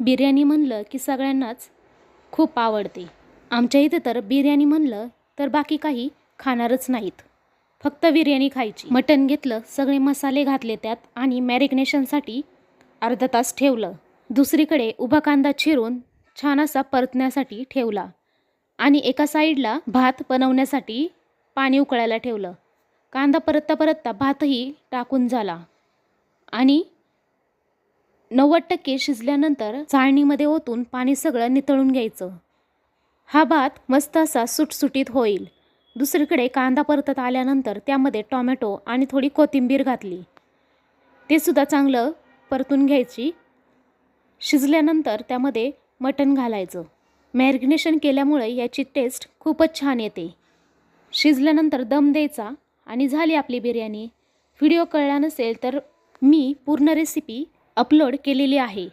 बिर्याणी म्हणलं की सगळ्यांनाच खूप आवडते। आमच्या इथे तर बिर्याणी म्हणलं तर बाकी काही खाणारच नाहीत, फक्त बिर्याणी खायची। मटण घेतलं, सगळे मसाले घातले त्यात आणि मॅरिनेशनसाठी अर्धा तास ठेवलं। दुसरीकडे उभा कांदा चिरून छान असा परतण्यासाठी ठेवला आणि एका साईडला भात बनवण्यासाठी पाणी उकळायला ठेवलं। कांदा परतता परतता भातही टाकून झाला आणि 90% शिजल्यानंतर चाळणीमध्ये ओतून पाणी सगळं नितळून घ्यायचं। हा भात मस्त असा सुटसुटीत होईल। दुसरीकडे कांदा परतत आल्यानंतर त्यामध्ये टोमॅटो आणि थोडी कोथिंबीर घातली, ते सुद्धा चांगलं परतून घ्यायची। शिजल्यानंतर त्यामध्ये मटण घालायचं। मॅरिनेशन केल्यामुळे याची टेस्ट खूपच छान येते। शिजल्यानंतर दम द्यायचा आणि झाली आपली बिर्याणी। व्हिडिओ कळला नसेल तर मी पूर्ण रेसिपी अपलोड केलेली आहे।